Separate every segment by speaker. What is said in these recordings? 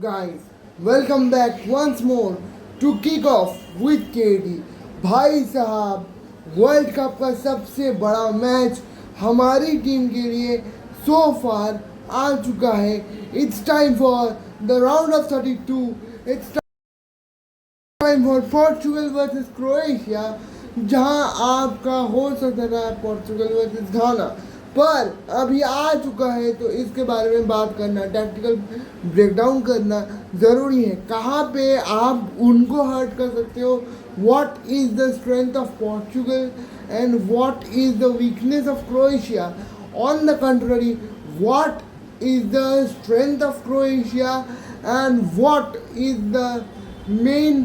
Speaker 1: guys, welcome back once more to kick off with KD। भाई साहब, world cup का सबसे बड़ा मैच हमारी टीम के लिए सो फार आ चुका है। It's time for the round of 32। It's time for Portugal versus Croatia, जहां आपका हो सकता है पोर्चुगल वर्सेस घाना, पर अभी आ चुका है तो इसके बारे में बात करना, टैक्टिकल ब्रेकडाउन करना ज़रूरी है। कहाँ पे आप उनको हर्ट कर सकते हो, what is the strength of Portugal and what is the weakness of Croatia. On the contrary, what is the strength of Croatia and what is the main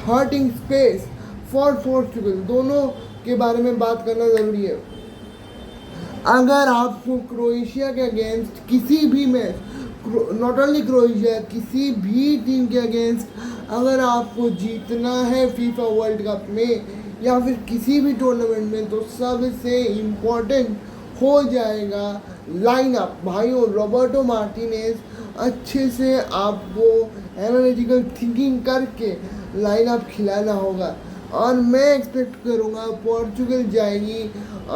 Speaker 1: hurting space for Portugal, दोनों के बारे में बात करना ज़रूरी है। अगर आपको क्रोएशिया के अगेंस्ट किसी भी मैच, नॉट ओनली क्रोएशिया, किसी भी टीम के अगेंस्ट अगर आपको जीतना है फीफा वर्ल्ड कप में या फिर किसी भी टूर्नामेंट में, तो सबसे इम्पोर्टेंट हो जाएगा लाइनअप। भाइयों, रॉबर्टो मार्टिनेज अच्छे से आपको एनालिटिकल थिंकिंग करके लाइनअप खिलाना होगा, और मैं एक्सपेक्ट करूँगा पोर्चुगल जाएगी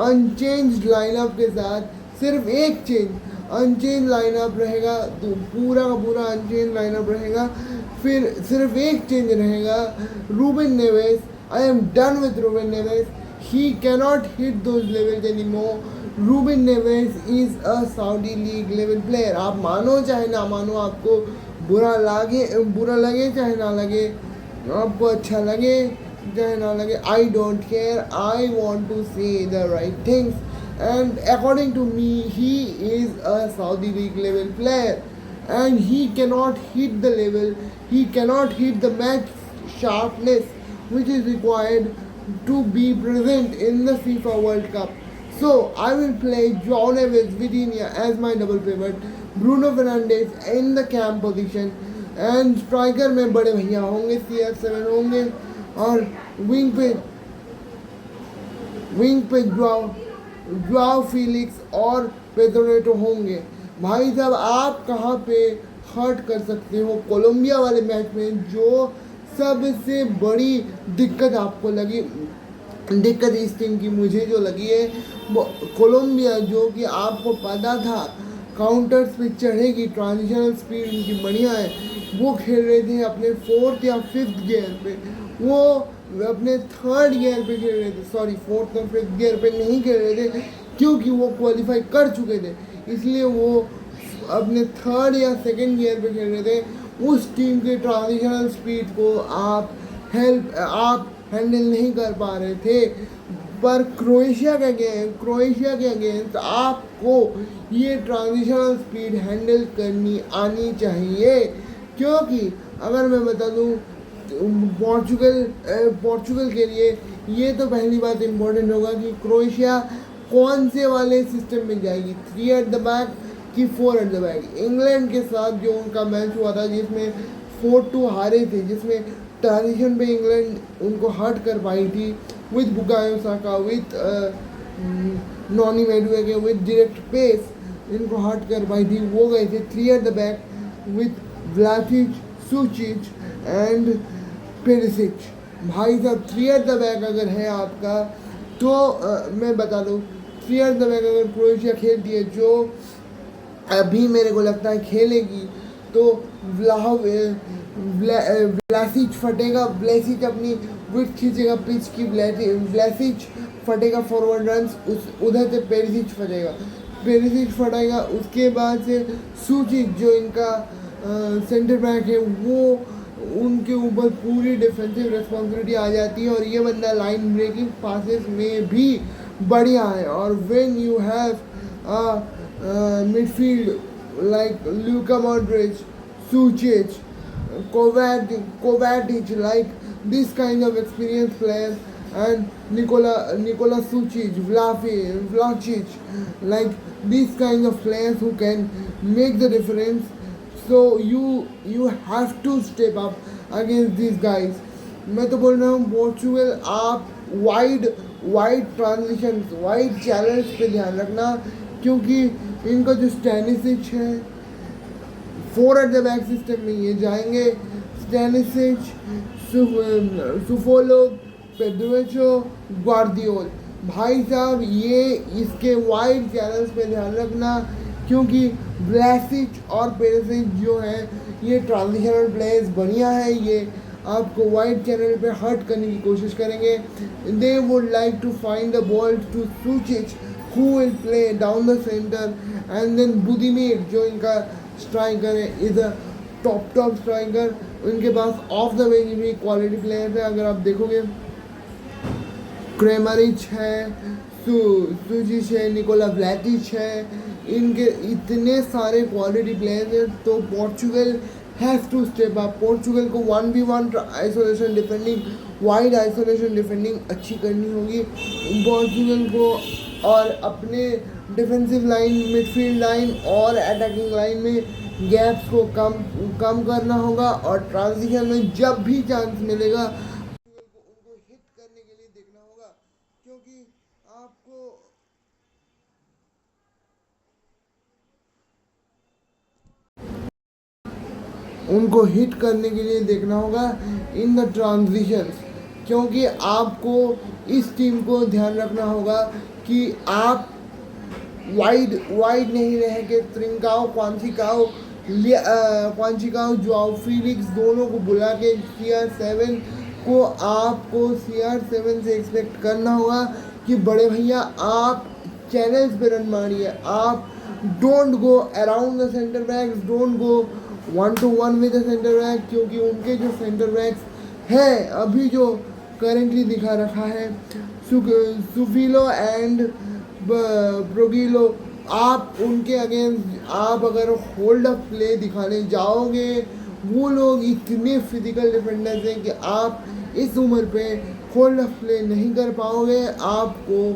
Speaker 1: अनचेंज्ड लाइनअप के साथ। सिर्फ एक चेंज, अनचेंज लाइनअप रहेगा, तो पूरा का पूरा अनचेंज लाइनअप रहेगा। फिर सिर्फ एक चेंज रहेगा, Ruben Neves. I am done with Ruben Neves, he cannot hit those levels anymore. Ruben Neves is a Saudi League level player. आप मानो चाहे ना मानो, आपको बुरा लगे चाहे ना लगे, आपको अच्छा लगे चाहे ना लगे, I don't care. I want to say the right things, and according to me he is a Saudi League level player and he cannot hit the level, he cannot hit the match sharpness which is required to be present in the FIFA World Cup. So I will play João Neves, Vitinha as my double pivot, Bruno Fernandes in the cam position, and striker में बड़े भैया होंगे, CR7 होंगे, और wing पे जुआओ Felix और Pedro Neto होंगे। भाई साहब, आप कहाँ पे हर्ट कर सकते हो कोलंबिया वाले मैच में? जो सबसे बड़ी दिक्कत आपको लगी, दिक्कत इस टीम की मुझे जो लगी है, वो कोलंबिया, जो कि आपको पता था काउंटर्स पे चढ़ेगी, ट्रांजिशनल स्पीड उनकी बढ़िया है, वो खेल रहे थे अपने 4th या 5th गियर पे, वो अपने 3rd गियर पे खेल रहे थे, सॉरी 4th और 5th गियर पे नहीं खेल रहे थे, क्योंकि वो क्वालिफाई कर चुके थे, इसलिए वो अपने 3rd या 2nd गियर पे खेल रहे थे। उस टीम के ट्रांजिशनल स्पीड को आप हैंडल नहीं कर पा रहे थे, पर क्रोएशिया के अगेंस्ट आपको ये ट्रांजिशनल स्पीड हैंडल करनी आनी चाहिए। क्योंकि अगर मैं बता दूं, पोर्चुगल के लिए ये तो पहली बात इम्पोर्टेंट होगा कि क्रोएशिया कौन से वाले सिस्टम में जाएगी, 3 एट द बैक कि 4 एट द बैक। इंग्लैंड के साथ जो उनका मैच हुआ था, जिसमें 4-2 हारे थे, जिसमें ट्रांजिशन पे इंग्लैंड उनको हर्ट कर पाई थी with Bukayo Saka, with Noni Madueke, with direct pace इनको हर्ट कर पाई थी। वो गए थे 3 at the back with Vlasic, Sucic and Perisic. भाई साहब, 3 एट द बैक अगर है आपका, तो मैं बता दूँ, 3 एट द बैक अगर क्रोएशिया खेलती है, जो अभी मेरे को लगता है खेलेगी, तो व्लासिच फटेगा, व्लासिच अपनी विथ खींचेगा पिच की, व्लासिच फटेगा फॉरवर्ड रन, उधर से पेरिसिच फटेगा, उसके बाद से सुचिच जो इनका सेंटर बैक है, वो उनके ऊपर पूरी डिफेंसिव रिस्पॉन्सिबिलिटी आ जाती है, और ये बंदा लाइन ब्रेकिंग पासेस में भी बढ़िया है। और when you have midfield like Luka Modric, Sucic, Kovacic, like this kind of experienced players, and Nikola Sucic, Vlacic, like these kinds of players who can make the difference. So you have to step up against these guys. मैं तो बोल रहा हूँ, Portugal आप wide transition, wide challenge पे ध्यान रखना, क्योंकि इनका जो स्टैनिसिच है, 4 एट द बैक सिस्टम में ये जाएंगे। स्टैनिसिच, सुफोलो, पेड्रोचो, ग्वार्डियोल। भाई साहब ये इसके वाइड चैनल्स पे ध्यान रखना, क्योंकि ब्लैसिच और पेरिसिच जो है ये ट्रांजिशनल प्लेयर्स बढ़िया है, ये आपको वाइड चैनल पे हर्ट करने की कोशिश करेंगे। They would like to find the ball to Sucic who will play down the center, and then Budimir जो इनका स्ट्राइकर है इज अ टॉप स्ट्राइकर। उनके पास ऑफ द वेज भी क्वालिटी प्लेयर है। अगर आप देखोगे क्रेमरिच है, सुजिच है, निकोला ब्लैटिच है, इनके इतने सारे क्वालिटी प्लेयर्स हैं। तो Portugal has to step up. Portugal को 1v1 isolation defending, wide isolation defending अच्छी करनी होगी पोर्चुगल को, और अपने डिफेंसिव लाइन, मिडफील्ड लाइन और अटैकिंग लाइन में गैप्स को कम करना होगा, और ट्रांजिशन में जब भी चांस मिलेगा उनको हिट करने के लिए देखना होगा, क्योंकि आपको उनको हिट करने के लिए देखना होगा इन द ट्रांजिशंस, क्योंकि आपको इस टीम को ध्यान रखना होगा कि आप वाइड नहीं रह के त्रिंकाओ, क्वांचिकाओ, जोआओ फीलिक्स दोनों को बुला के CR7 को आपको CR7 से एक्सपेक्ट करना होगा कि बड़े भैया आप चैनल्स पे रन मारिए, आप don't go around the centre backs, don't go 1-to-1 with the centre back, क्योंकि उनके जो सेंटर बैक्स हैं अभी जो करेंटली दिखा रखा है सुफिलो एंड प्रोगिलो, आप उनके अगेंस्ट आप अगर होल्ड अप प्ले दिखाने जाओगे, वो लोग इतने फिजिकल डिफेंडर्स हैं कि आप इस उम्र पे होल्ड अप प्ले नहीं कर पाओगे, आपको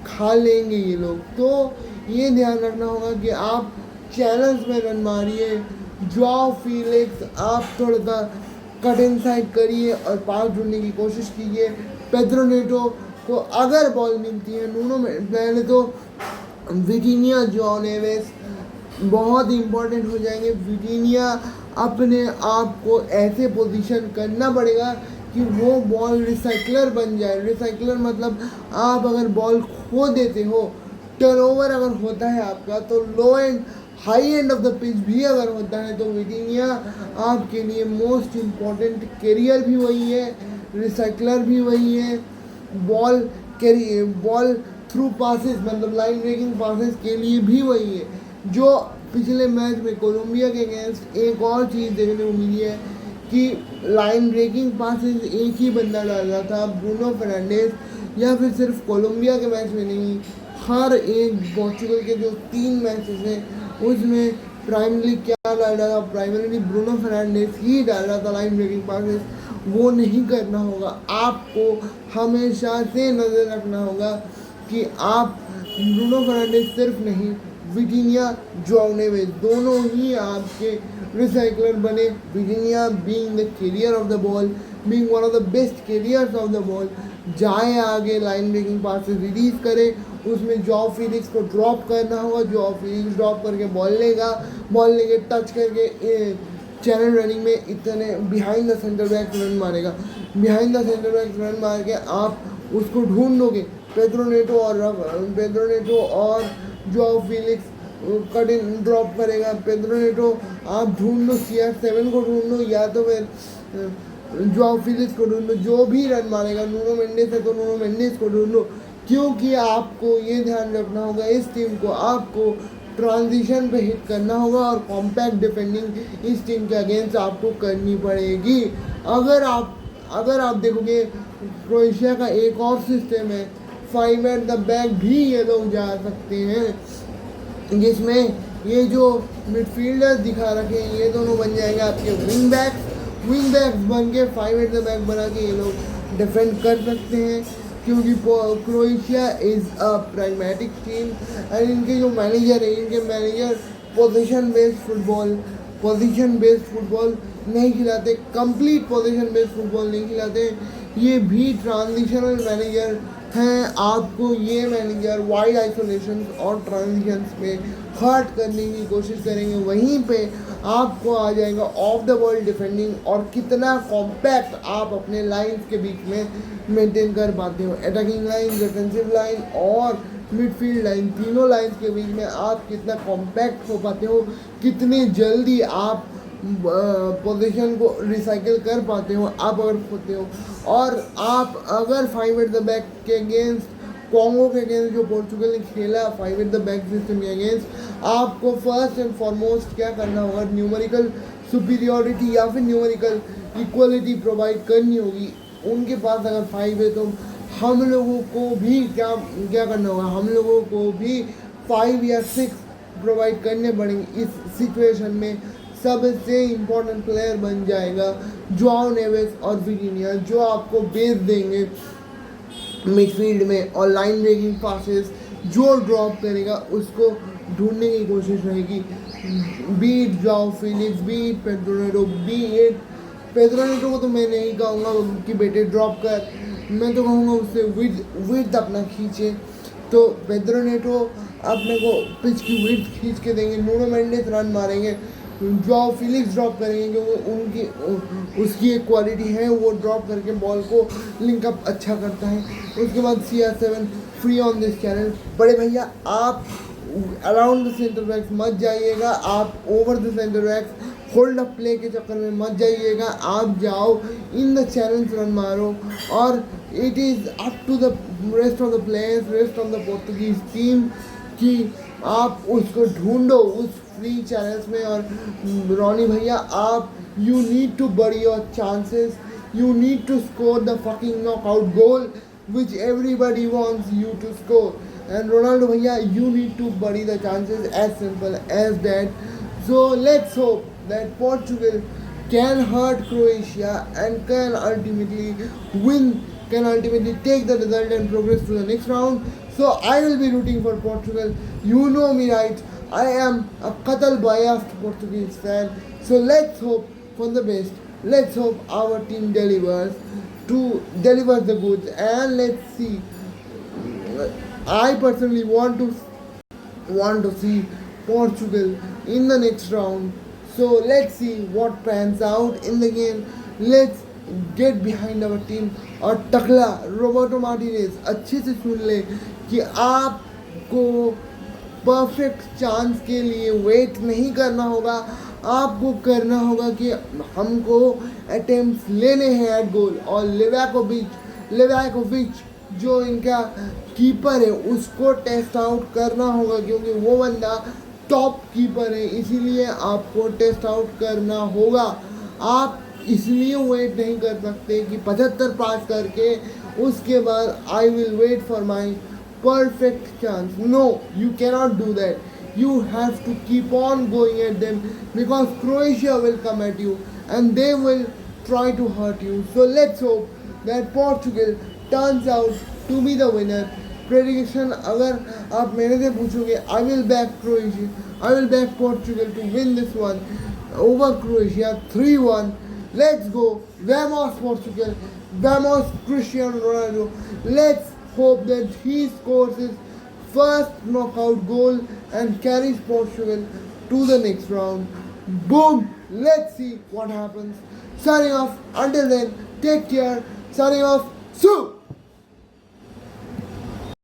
Speaker 1: खा लेंगे ये लोग। तो ये ध्यान रखना होगा कि आप चैनल्स में रन मारिए। जोआओ फीलिक्स आप थोड़ा सा कट इनसाइड करिए और पास ढूंढने की कोशिश कीजिए। पेड्रो नेटो को अगर बॉल मिलती है, नूनो में पहले तो विटिनिया, जोआओ नेवेस बहुत इंपॉर्टेंट हो जाएंगे। विटिनिया अपने आप को ऐसे पोजीशन करना पड़ेगा कि वो बॉल रिसाइकलर बन जाए। रिसाइकलर मतलब आप अगर बॉल खो देते हो, टर्नओवर अगर होता है आपका, तो low and high end of the pitch भी अगर होता है, तो विटिनिया आपके लिए मोस्ट इम्पॉर्टेंट कैरियर भी वही है, रिसाइकलर भी वही है, बॉल थ्रू पासेस मतलब लाइन ब्रेकिंग पासेस के लिए भी वही है। जो पिछले मैच में कोलंबिया के अगेंस्ट एक और चीज़ देखने को मिली है कि लाइन ब्रेकिंग पासेस एक ही बंदा डाल रहा था, ब्रूनो फर्नांडिस, या फिर सिर्फ कोलंबिया के मैच में नहीं, हर एक पोर्चुगल के जो 3 मैचेस हैं उसमें प्राइमरी क्या डाल रहा था, प्राइमरी ब्रूनो फर्नांडिस ही डाल रहा था लाइन ब्रेकिंग पासेस। वो नहीं करना होगा, आपको हमेशा से नज़र रखना होगा कि आप ब्रूनो फर्नांडिस सिर्फ नहीं, विटिनिया, जोआओ नेवेस दोनों ही आपके रिसाइकलर बने। Vitinha being the carrier of the ball, being one of the best carriers of the ball, जाए आगे लाइन ब्रेकिंग पासेस रिलीज करे, उसमें जोआओ फीलिक्स को ड्रॉप करना होगा। जोआओ फीलिक्स ड्रॉप करके बॉल लेगा, बॉल लेके टच करके चैनल रनिंग में इतने behind the centre back run मारेगा। Behind the centre back run मार के आप उसको ढूंढोगे। पेड्रो नेटो और Joao Felix cut in drop करेगा। पेड्रो नेटो आप ढूंढ लो, CR7 को ढूंढ लो, या तो फिर जोआओ फीलिक्स को ढूंढ लो, जो भी रन मारेगा। नूनो मेंडिस है तो नूनो मेंडिस को ढूंढ लो, क्योंकि आपको ये ध्यान रखना होगा इस टीम को आपको ट्रांजिशन पे हिट करना होगा, और कॉम्पैक्ट डिफेंडिंग इस टीम के अगेंस्ट आपको करनी पड़ेगी। अगर आप देखोगे क्रोएशिया का एक और सिस्टम है, 5 एट द बैक भी ये लोग जा सकते हैं, जिसमें ये जो मिडफील्डर्स दिखा रखे हैं ये दोनों बन जाएंगे आपके विंग बैक्स बन के 5 एट द बैक बना के ये लोग डिफेंड कर सकते हैं, क्योंकि Croatia is a pragmatic team. And इनके जो मैनेजर पोजीशन बेस्ड फुटबॉल नहीं खिलाते, कंप्लीट पोजीशन बेस्ड फुटबॉल नहीं खिलाते। ये भी ट्रांजिशनल मैनेजर हैं आपको ये मैनेजर वाइड आइसोलेशन और ट्रांजिशंस में हर्ट करने की कोशिश करेंगे, वहीं पे आपको आ जाएगा ऑफ द बॉल डिफेंडिंग और कितना कॉम्पैक्ट आप अपने लाइंस के बीच में मेंटेन कर पाते हो। अटैकिंग लाइन, डिफेंसिव लाइन और मिडफील्ड लाइन, तीनों लाइंस के बीच में आप कितना कॉम्पैक्ट हो पाते हो, कितनी जल्दी आप पोजीशन को रिसाइकिल कर पाते हो आप अगर खोते हो। और आप अगर 5 एट द बैक के अगेंस्ट कॉन्गो के अगेंस्ट जो पोर्चुगल ने खेला 5 एट द बैक सिस्टम के अगेंस्ट, आपको फर्स्ट एंड फॉरमोस्ट क्या करना होगा, न्यूमेरिकल सुपीरियोरिटी या फिर न्यूमेरिकल इक्वलिटी प्रोवाइड करनी होगी। उनके पास अगर 5 है तो हम लोगों को भी क्या करना होगा, हम लोगों को भी 5 या 6 प्रोवाइड करने पड़ेंगे। इस सिचुएशन में सबसे इम्पोर्टेंट प्लेयर बन जाएगा जोआओ नेवेस और विटिनिया, जो आपको बेस देंगे मिडफील्ड में और लाइन ब्रेकिंग पासेस जो ड्रॉप करेगा उसको ढूंढने की कोशिश रहेगी। Beat Joao Felix, beat Pedro Neto, beat Pedro Neto को तो मैं नहीं कहूँगा कि बेटे ड्रॉप कर, मैं तो कहूँगा उससे विड्थ अपना खींचे। तो पेड्रो नेटो अपने को पिच की विड्थ खींच के देंगे, नुनो मेंडेस रन मारेंगे, जोआओ फिलिक्स ड्रॉप करेंगे क्योंकि उनकी उसकी एक क्वालिटी है, वो ड्रॉप करके बॉल को लिंकअप अच्छा करता है। उसके बाद CR7 free on this channel. बड़े भैया आप अराउंड द सेंटर बैक्स मत जाइएगा, आप over the centre backs hold up play के चक्कर में मत जाइएगा, आप जाओ इन द चैनल्स रन मारो। और it is up to the rest of the players, rest of the Portuguese team कि आप उसको ढूंढो उस फ्री चैनल्स में। और रोनी भैया आप यू नीड टू बड़ी your chances, you need to score the fucking knockout goal which everybody wants you to score. And Ronaldo bhaiya, you need to bury the chances, as simple as that. So let's hope that Portugal can hurt Croatia and can ultimately win, can ultimately take the result and progress to the next round. So I will be rooting for Portugal. You know me, right? I am a Qatar biased Portuguese fan. So let's hope for the best. Let's hope our team delivers the goods, and let's see. I personally want to see Portugal in the next round. So let's see what pans out in the game. Let's get behind our team. और टकला Roberto Martinez अच्छे से सुन ले कि आपको perfect chance के लिए wait नहीं करना होगा, आपको करना होगा कि हमको अटेम्प्ट्स लेने हैं एट गोल। और लिवाकोविच जो इनका कीपर है उसको टेस्ट आउट करना होगा, क्योंकि वो बंदा टॉप कीपर है, इसीलिए आपको टेस्ट आउट करना होगा। आप इसलिए वेट नहीं कर सकते कि 75 पास करके उसके बाद I will wait for my perfect chance. No, you cannot do that. You have to keep on going at them because Croatia will come at you and they will try to hurt you. So let's hope that Portugal turns out to be the winner. Prediction अगर आप मेरे से पूछोगे, I will back Croatia. I will back Portugal to win this one over Croatia 3-1. Let's go. Vamos Portugal. Vamos Cristiano Ronaldo. Let's hope that he scores his first knockout goal and carries Portugal to the next round. Boom! Let's see what happens. Signing off. Until then, take care. Signing off. Sue!